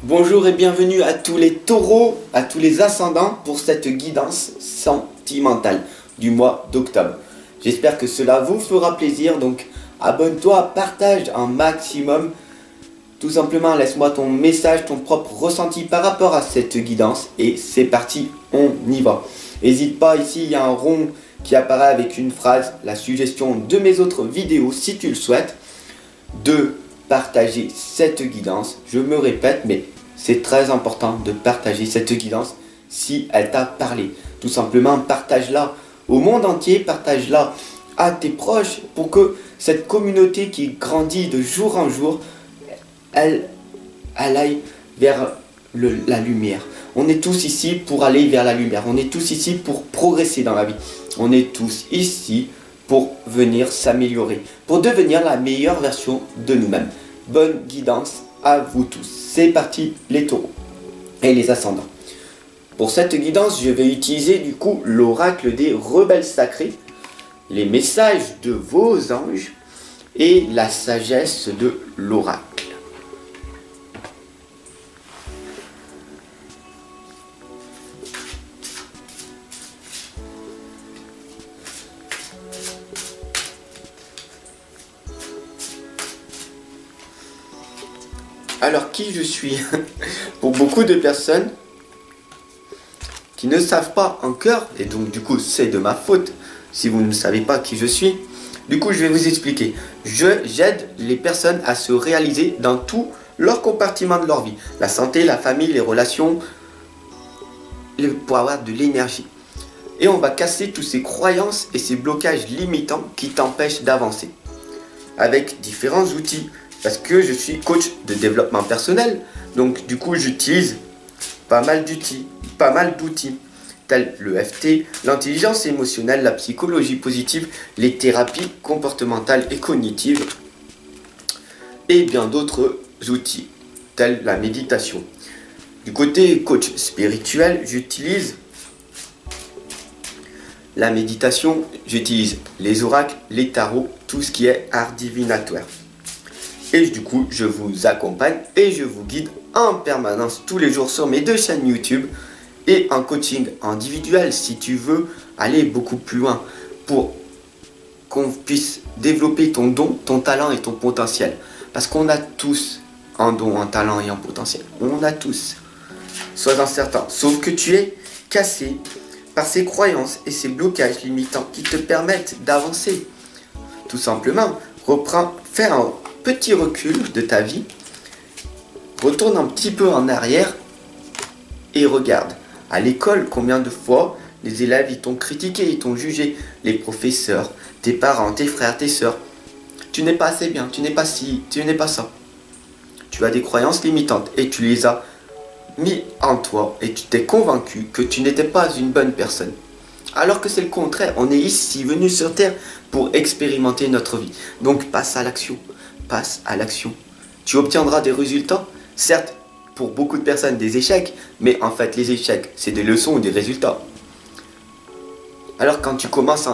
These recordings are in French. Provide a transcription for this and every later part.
Bonjour et bienvenue à tous les taureaux, à tous les ascendants pour cette guidance sentimentale du mois d'octobre. J'espère que cela vous fera plaisir, donc abonne-toi, partage un maximum. Tout simplement, laisse-moi ton message, ton propre ressenti par rapport à cette guidance et c'est parti, on y va. N'hésite pas, ici il y a un rond qui apparaît avec une phrase, la suggestion de mes autres vidéos si tu le souhaites, de partager cette guidance. Je me répète, mais c'est très important de partager cette guidance si elle t'a parlé. Tout simplement, partage-la au monde entier, partage-la à tes proches pour que cette communauté qui grandit de jour en jour, elle aille vers la lumière. On est tous ici pour aller vers la lumière. On est tous ici pour progresser dans la vie. On est tous ici pour venir s'améliorer, pour devenir la meilleure version de nous-mêmes. Bonne guidance à vous tous. C'est parti les taureaux et les ascendants. Pour cette guidance, je vais utiliser du coup l'oracle des rebelles sacrés, les messages de vos anges et la sagesse de l'oracle. Alors, qui je suis? Pour beaucoup de personnes qui ne savent pas encore, et donc du coup c'est de ma faute si vous ne savez pas qui je suis, du coup je vais vous expliquer. J'aide les personnes à se réaliser dans tous leurs compartiments de leur vie. La santé, la famille, les relations, pour avoir de l'énergie. Et on va casser tous ces croyances et ces blocages limitants qui t'empêchent d'avancer. Avec différents outils. Parce que je suis coach de développement personnel, donc du coup j'utilise pas mal d'outils, tels le FT, l'intelligence émotionnelle, la psychologie positive, les thérapies comportementales et cognitives, et bien d'autres outils, tels la méditation. Du côté coach spirituel, j'utilise la méditation, j'utilise les oracles, les tarots, tout ce qui est art divinatoire. Et du coup, je vous accompagne et je vous guide en permanence tous les jours sur mes deux chaînes YouTube et en coaching individuel si tu veux aller beaucoup plus loin pour qu'on puisse développer ton don, ton talent et ton potentiel. Parce qu'on a tous un don, un talent et un potentiel. On a tous. Sois-en certain. Sauf que tu es cassé par ces croyances et ces blocages limitants qui te permettent d'avancer. Tout simplement, fais un petit recul de ta vie, retourne un petit peu en arrière et regarde. À l'école, combien de fois les élèves ils t'ont critiqué, ils t'ont jugé, les professeurs, tes parents, tes frères, tes sœurs. Tu n'es pas assez bien, tu n'es pas ci, tu n'es pas ça. Tu as des croyances limitantes et tu les as mis en toi et tu t'es convaincu que tu n'étais pas une bonne personne. Alors que c'est le contraire, on est ici venu sur Terre pour expérimenter notre vie. Donc passe à l'action. Passe à l'action. Tu obtiendras des résultats, certes pour beaucoup de personnes des échecs, mais en fait les échecs c'est des leçons ou des résultats. Alors quand tu commences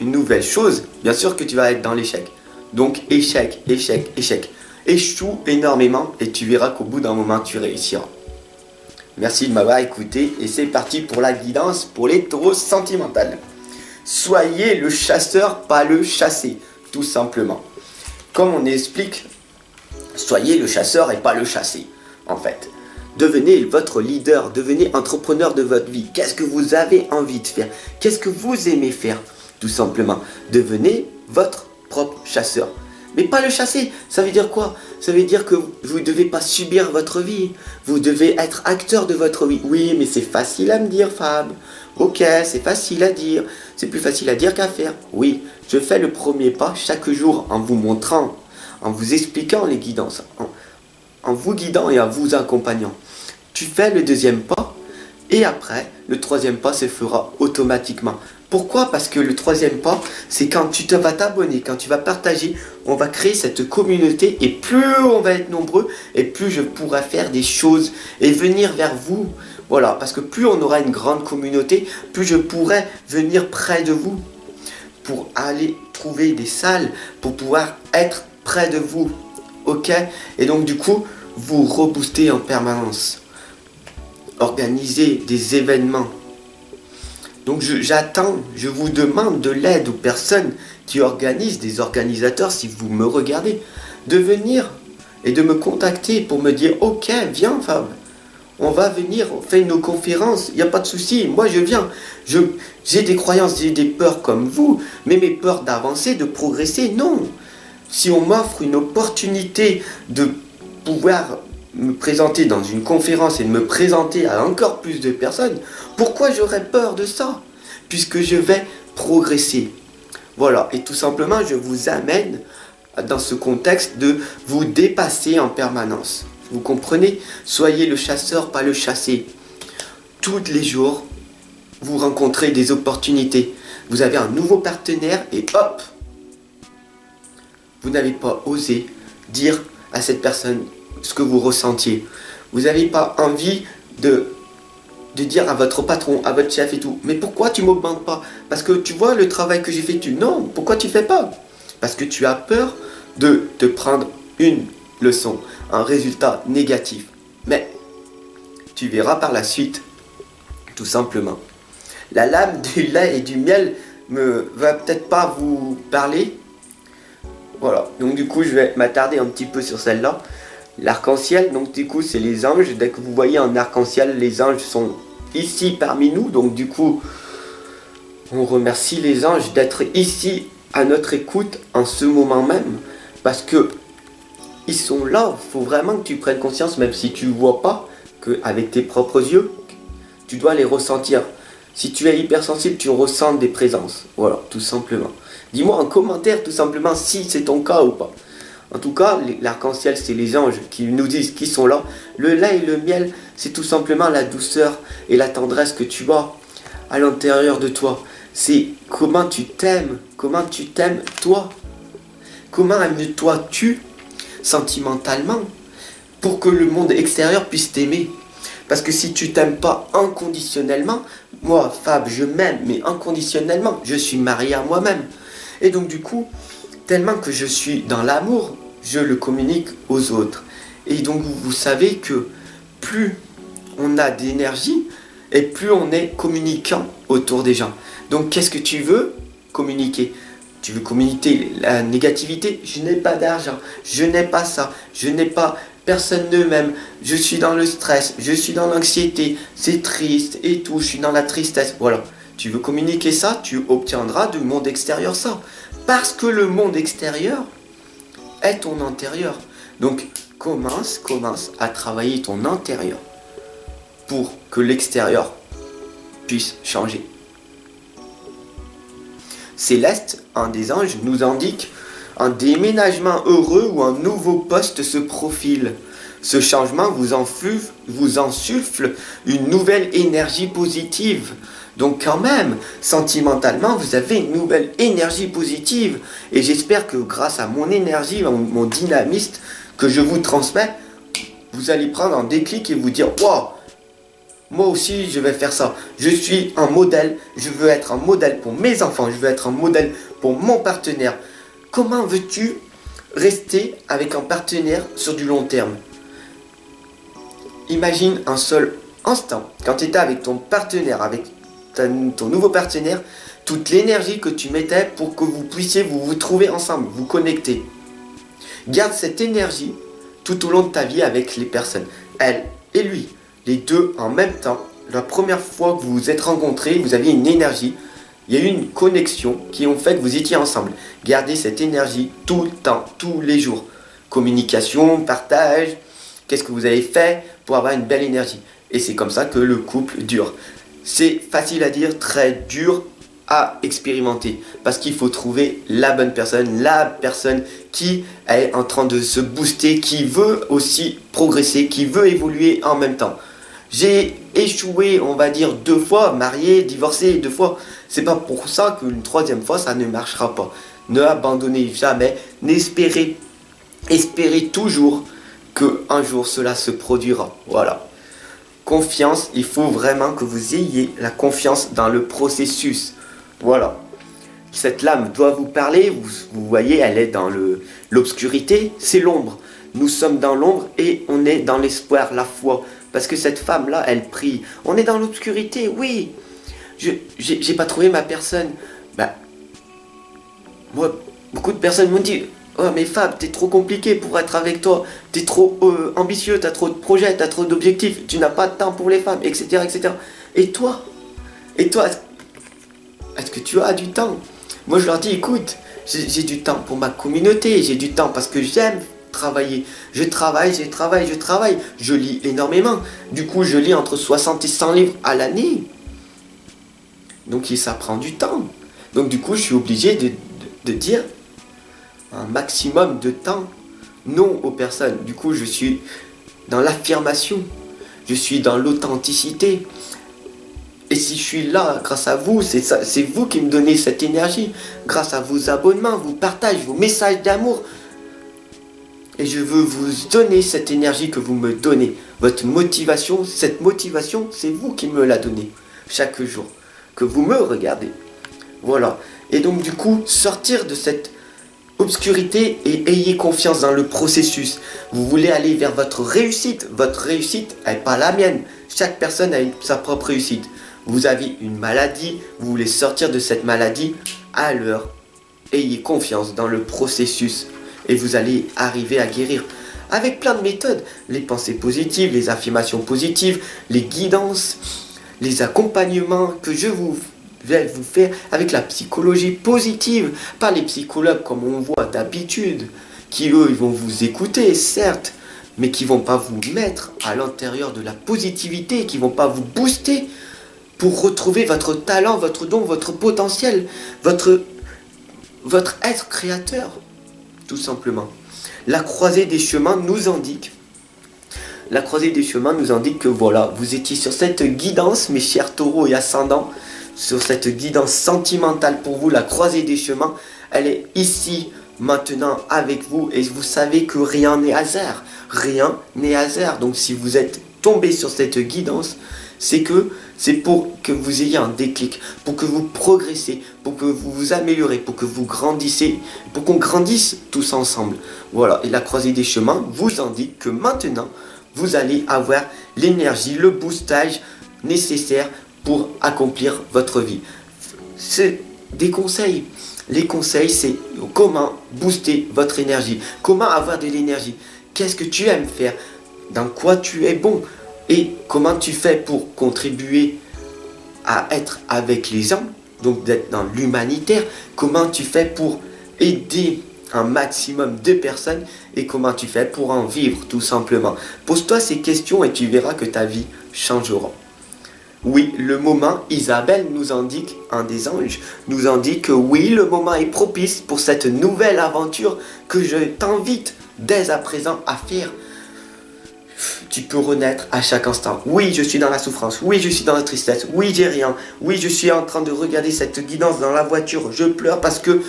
une nouvelle chose, bien sûr que tu vas être dans l'échec. Donc échec, échec, échec. Échoue énormément et tu verras qu'au bout d'un moment tu réussiras. Merci de m'avoir écouté et c'est parti pour la guidance pour les taureaux sentimentales. Soyez le chasseur, pas le chassé, tout simplement. Comme on explique, soyez le chasseur et pas le chassé, en fait. Devenez votre leader, devenez entrepreneur de votre vie. Qu'est-ce que vous avez envie de faire? Qu'est-ce que vous aimez faire? Tout simplement, devenez votre propre chasseur. Mais pas le chasser, ça veut dire quoi? Ça veut dire que vous ne devez pas subir votre vie. Vous devez être acteur de votre vie. Oui, mais c'est facile à me dire, Fab. Ok, c'est facile à dire. C'est plus facile à dire qu'à faire. Oui, je fais le premier pas chaque jour en vous montrant, en vous expliquant les guidances, en vous guidant et en vous accompagnant. Tu fais le deuxième pas et après, le troisième pas se fera automatiquement. Pourquoi? Parce que le troisième pas, c'est quand tu vas t'abonner, quand tu vas partager, on va créer cette communauté et plus on va être nombreux et plus je pourrai faire des choses et venir vers vous. Voilà, parce que plus on aura une grande communauté, plus je pourrai venir près de vous pour aller trouver des salles, pour pouvoir être près de vous. Ok? Et donc du coup, vous rebooster en permanence. Organiser des événements. Donc j'attends, je vous demande de l'aide aux personnes qui organisent, des organisateurs, si vous me regardez, de venir et de me contacter pour me dire « Ok, viens Fab, on va venir, on fait nos conférences, il n'y a pas de souci, moi je viens. J'ai des croyances, j'ai des peurs comme vous, mais mes peurs d'avancer, de progresser, non. Si on m'offre une opportunité de pouvoir me présenter dans une conférence et de me présenter à encore plus de personnes, pourquoi j'aurais peur de ça? Puisque je vais progresser. Voilà, et tout simplement, je vous amène dans ce contexte de vous dépasser en permanence. Vous comprenez? Soyez le chasseur, pas le chassé. Tous les jours, vous rencontrez des opportunités. Vous avez un nouveau partenaire et hop! Vous n'avez pas osé dire à cette personne ce que vous ressentiez. Vous n'avez pas envie de dire à votre patron, à votre chef et tout, mais pourquoi tu m'augmentes pas? Parce que tu vois le travail que j'ai fait, non, pourquoi tu fais pas? Parce que tu as peur de te prendre une leçon, un résultat négatif. Mais tu verras par la suite, tout simplement. La lame du lait et du miel va peut-être pas vous parler. Voilà, donc du coup je vais m'attarder un petit peu sur celle-là. L'arc-en-ciel, donc du coup c'est les anges. Dès que vous voyez un arc-en-ciel, les anges sont ici parmi nous. Donc du coup, on remercie les anges d'être ici à notre écoute en ce moment même. Parce que ils sont là. Il faut vraiment que tu prennes conscience, même si tu ne vois pas, qu'avec tes propres yeux, tu dois les ressentir. Si tu es hypersensible, tu ressens des présences. Voilà, tout simplement. Dis-moi en commentaire tout simplement si c'est ton cas ou pas. En tout cas, l'arc-en-ciel, c'est les anges qui nous disent qu'ils sont là. Le lait et le miel, c'est tout simplement la douceur et la tendresse que tu as à l'intérieur de toi. C'est comment tu t'aimes toi. Comment aimes-toi tu sentimentalement pour que le monde extérieur puisse t'aimer. Parce que si tu t'aimes pas inconditionnellement, moi, Fab, je m'aime, mais inconditionnellement, je suis marié à moi-même. Et donc du coup, tellement que je suis dans l'amour, je le communique aux autres. Et donc vous savez que plus on a d'énergie, et plus on est communicant autour des gens. Donc qu'est-ce que tu veux communiquer? Tu veux communiquer la négativité? Je n'ai pas d'argent, je n'ai pas ça, je n'ai pas... Personne ne m'aime, je suis dans le stress, je suis dans l'anxiété, c'est triste et tout, je suis dans la tristesse. Voilà, tu veux communiquer ça, tu obtiendras du monde extérieur ça. Parce que le monde extérieur est ton intérieur. Donc commence à travailler ton intérieur pour que l'extérieur puisse changer. Céleste, un des anges, nous indique un déménagement heureux ou un nouveau poste se profile. Ce changement vous insuffle une nouvelle énergie positive. Donc quand même, sentimentalement, vous avez une nouvelle énergie positive. Et j'espère que grâce à mon énergie, mon dynamisme que je vous transmets, vous allez prendre un déclic et vous dire « Wow, moi aussi je vais faire ça. Je suis un modèle, je veux être un modèle pour mes enfants, je veux être un modèle pour mon partenaire. » Comment veux-tu rester avec un partenaire sur du long terme? Imagine un seul instant, quand tu étais avec ton partenaire, avec ton nouveau partenaire, toute l'énergie que tu mettais pour que vous puissiez vous trouver ensemble, vous connecter. Garde cette énergie tout au long de ta vie avec les personnes, elle et lui, les deux en même temps. La première fois que vous vous êtes rencontrés, vous aviez une énergie. Il y a eu une connexion qui ont fait que vous étiez ensemble. Gardez cette énergie tout le temps, tous les jours. Communication, partage, qu'est-ce que vous avez fait pour avoir une belle énergie. Et c'est comme ça que le couple dure. C'est facile à dire, très dur à expérimenter. Parce qu'il faut trouver la bonne personne, la personne qui est en train de se booster, qui veut aussi progresser, qui veut évoluer en même temps. J'ai échoué, on va dire 2 fois, marié, divorcé 2 fois. C'est pas pour ça qu'une 3e fois, ça ne marchera pas. Ne abandonnez jamais, espérez toujours qu'un jour cela se produira. Voilà. Confiance, il faut vraiment que vous ayez la confiance dans le processus. Voilà. Cette lame doit vous parler, vous voyez, elle est dans l'obscurité, c'est l'ombre. Nous sommes dans l'ombre et on est dans l'espoir, la foi. Parce que cette femme-là, elle prie. On est dans l'obscurité, oui. J'ai pas trouvé ma personne. Bah, moi, beaucoup de personnes m'ont dit, oh mais Fab, t'es trop compliqué pour être avec toi. T'es trop ambitieux, t'as trop de projets, t'as trop d'objectifs. Tu n'as pas de temps pour les femmes, etc., etc. Et toi, est-ce que tu as du temps? Moi, je leur dis, écoute, j'ai du temps pour ma communauté. J'ai du temps parce que j'aime travailler. Je travaille. Je lis énormément. Du coup, je lis entre 60 et 100 livres à l'année. Donc, ça prend du temps. Donc, du coup, je suis obligé de dire un maximum de temps non aux personnes. Du coup, je suis dans l'affirmation. Je suis dans l'authenticité. Et si je suis là, grâce à vous, c'est vous qui me donnez cette énergie. Grâce à vos abonnements, vos partages, vos messages d'amour. Et je veux vous donner cette énergie que vous me donnez. Votre motivation, cette motivation, c'est vous qui me la donnez chaque jour. Que vous me regardez. Voilà. Et donc du coup, sortir de cette obscurité et ayez confiance dans le processus. Vous voulez aller vers votre réussite. Votre réussite n'est pas la mienne. Chaque personne a sa propre réussite. Vous avez une maladie, vous voulez sortir de cette maladie, alors ayez confiance dans le processus et vous allez arriver à guérir. Avec plein de méthodes, les pensées positives, les affirmations positives, les guidances, les accompagnements que je vais vous faire avec la psychologie positive, pas les psychologues comme on voit d'habitude, qui eux ils vont vous écouter certes, mais qui vont pas vous mettre à l'intérieur de la positivité, qui vont pas vous booster pour retrouver votre talent, votre don, votre potentiel, votre être créateur, tout simplement. La croisée des chemins nous indique que voilà, vous étiez sur cette guidance, mes chers taureaux et ascendants, sur cette guidance sentimentale pour vous, la croisée des chemins, elle est ici, maintenant, avec vous, et vous savez que rien n'est hasard. Rien n'est hasard. Donc si vous êtes tombé sur cette guidance, c'est pour que vous ayez un déclic, pour que vous progressez, pour que vous vous améliorez, pour que vous grandissez, pour qu'on grandisse tous ensemble. Voilà, et la croisée des chemins vous indique que maintenant, vous allez avoir l'énergie, le boostage nécessaire pour accomplir votre vie. C'est des conseils. Les conseils, c'est comment booster votre énergie, comment avoir de l'énergie, qu'est-ce que tu aimes faire, dans quoi tu es bon, et comment tu fais pour contribuer à être avec les gens, donc d'être dans l'humanitaire, comment tu fais pour aider un maximum de personnes et comment tu fais pour en vivre tout simplement. Pose-toi ces questions et tu verras que ta vie changera. Oui, le moment, Isabelle nous indique, un des anges, nous indique que oui, le moment est propice pour cette nouvelle aventure que je t'invite dès à présent à faire. Tu peux renaître à chaque instant. Oui, je suis dans la souffrance. Oui, je suis dans la tristesse. Oui, j'ai rien. Oui, je suis en train de regarder cette guidance dans la voiture. Je pleure parce que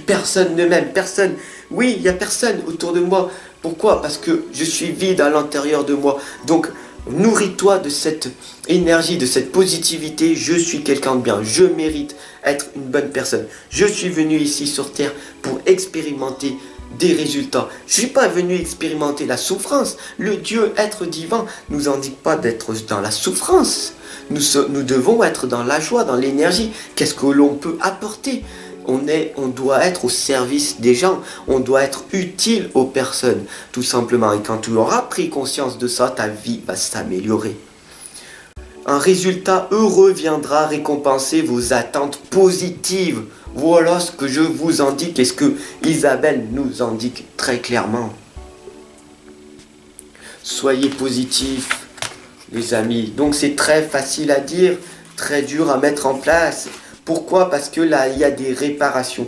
personne ne m'aime. Personne. Oui, il n'y a personne autour de moi. Pourquoi? Parce que je suis vide à l'intérieur de moi. Donc, nourris-toi de cette énergie, de cette positivité. Je suis quelqu'un de bien. Je mérite être une bonne personne. Je suis venu ici sur Terre pour expérimenter des résultats. Je ne suis pas venu expérimenter la souffrance. Le Dieu, être divin, nous indique pas d'être dans la souffrance. Nous devons être dans la joie, dans l'énergie. Qu'est-ce que l'on peut apporter? On doit être au service des gens. On doit être utile aux personnes, tout simplement. Et quand tu auras pris conscience de ça, ta vie va s'améliorer. Un résultat heureux viendra récompenser vos attentes positives. Voilà ce que je vous indique et ce que Isabelle nous indique très clairement. Soyez positifs, les amis. Donc c'est très facile à dire, très dur à mettre en place. Pourquoi? Parce que là, il y a des réparations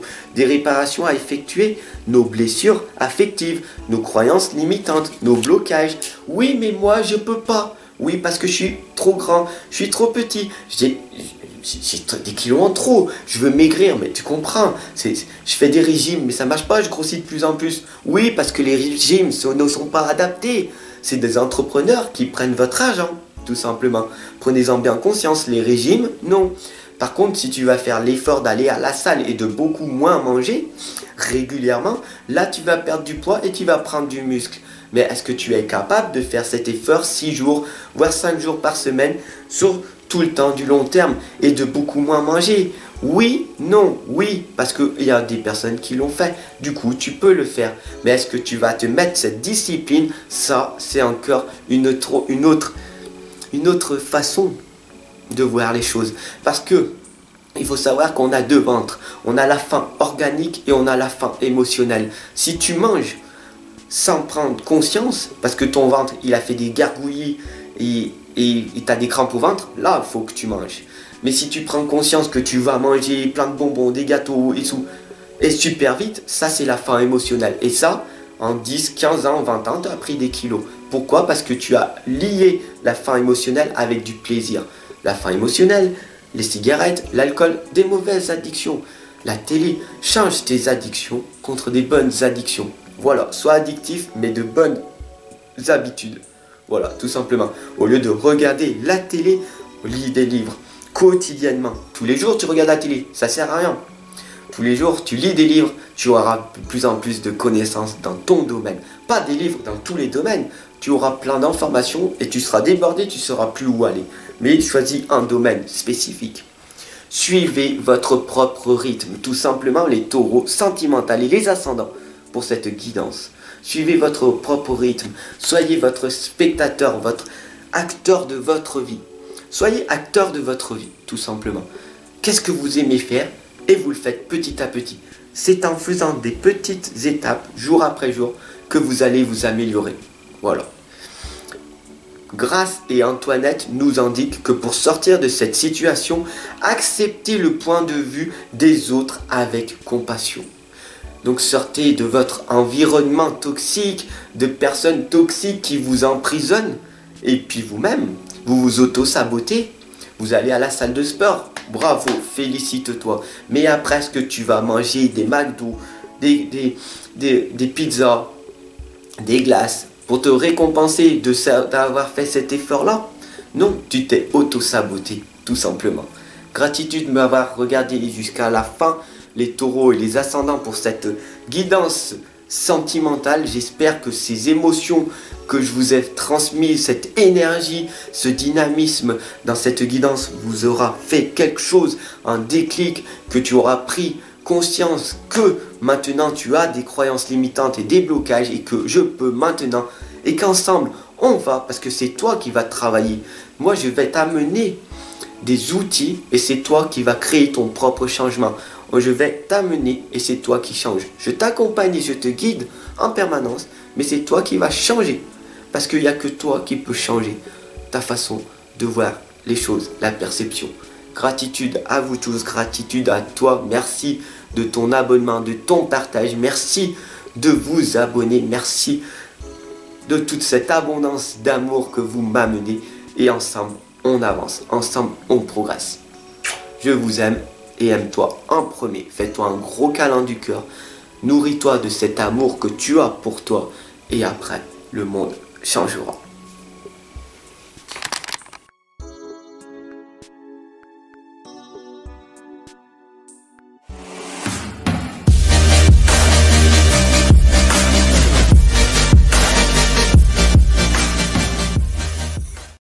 à effectuer, nos blessures affectives, nos croyances limitantes, nos blocages. Oui, mais moi, je peux pas. Oui, parce que je suis trop grand, je suis trop petit, j'ai des kilos en trop, je veux maigrir, mais tu comprends, je fais des régimes, mais ça marche pas, je grossis de plus en plus. Oui, parce que les régimes ne sont pas adaptés. C'est des entrepreneurs qui prennent votre argent, tout simplement. Prenez-en bien conscience, les régimes, non. Par contre, si tu vas faire l'effort d'aller à la salle et de beaucoup moins manger régulièrement, là tu vas perdre du poids et tu vas prendre du muscle. Mais est-ce que tu es capable de faire cet effort 6 jours, voire 5 jours par semaine, sur tout le temps du long terme, et de beaucoup moins manger? Oui, non, oui, parce qu'il y a des personnes qui l'ont fait. Du coup, tu peux le faire. Mais est-ce que tu vas te mettre cette discipline? Ça, c'est encore une autre façon de voir les choses. Parce que il faut savoir qu'on a deux ventres. On a la faim organique et on a la faim émotionnelle. Si tu manges sans prendre conscience, parce que ton ventre, il a fait des gargouillis et tu as des crampes au ventre, là, il faut que tu manges. Mais si tu prends conscience que tu vas manger plein de bonbons, des gâteaux et super vite, ça, c'est la faim émotionnelle. Et ça, en 10, 15 ans, 20 ans, tu as pris des kilos. Pourquoi? Parce que tu as lié la faim émotionnelle avec du plaisir. La faim émotionnelle, les cigarettes, l'alcool, des mauvaises addictions. La télé, change tes addictions contre des bonnes addictions. Voilà, sois addictif, mais de bonnes habitudes. Voilà, tout simplement. Au lieu de regarder la télé, lis des livres quotidiennement. Tous les jours, tu regardes la télé, ça sert à rien. Tous les jours, tu lis des livres, tu auras de plus en plus de connaissances dans ton domaine. Pas des livres dans tous les domaines. Tu auras plein d'informations et tu seras débordé, tu ne sauras plus où aller. Mais choisis un domaine spécifique. Suivez votre propre rythme, tout simplement les taureaux sentimentaux et les ascendants pour cette guidance. Suivez votre propre rythme, soyez votre spectateur, votre acteur de votre vie. Soyez acteur de votre vie, tout simplement. Qu'est-ce que vous aimez faire? Et vous le faites petit à petit. C'est en faisant des petites étapes, jour après jour, que vous allez vous améliorer. Voilà. Grace et Antoinette nous indiquent que pour sortir de cette situation, acceptez le point de vue des autres avec compassion. Donc sortez de votre environnement toxique, de personnes toxiques qui vous emprisonnent. Et puis vous-même, vous vous auto-sabotez. Vous allez à la salle de sport. Bravo, félicite-toi. Mais après, est-ce que tu vas manger des McDo, des pizzas, des glaces pour te récompenser d'avoir fait cet effort-là? Non, tu t'es auto-saboté, tout simplement. Gratitude de m'avoir regardé jusqu'à la fin, les taureaux et les ascendants, pour cette guidance sentimentale. J'espère que ces émotions que je vous ai transmises, cette énergie, ce dynamisme dans cette guidance vous aura fait quelque chose, un déclic, que tu auras pris conscience que maintenant tu as des croyances limitantes et des blocages et que je peux maintenant, et qu'ensemble on va, parce que c'est toi qui vas travailler. Moi je vais t'amener des outils et c'est toi qui vas créer ton propre changement. Je vais t'amener et c'est toi qui changes. Je t'accompagne et je te guide en permanence, mais c'est toi qui vas changer. Parce qu'il n'y a que toi qui peux changer ta façon de voir les choses, la perception. Gratitude à vous tous, gratitude à toi. Merci de ton abonnement, de ton partage. Merci de vous abonner. Merci de toute cette abondance d'amour que vous m'amenez. Et ensemble, on avance. Ensemble, on progresse. Je vous aime et aime-toi en premier. Fais-toi un gros câlin du cœur. Nourris-toi de cet amour que tu as pour toi. Et après, le monde changera.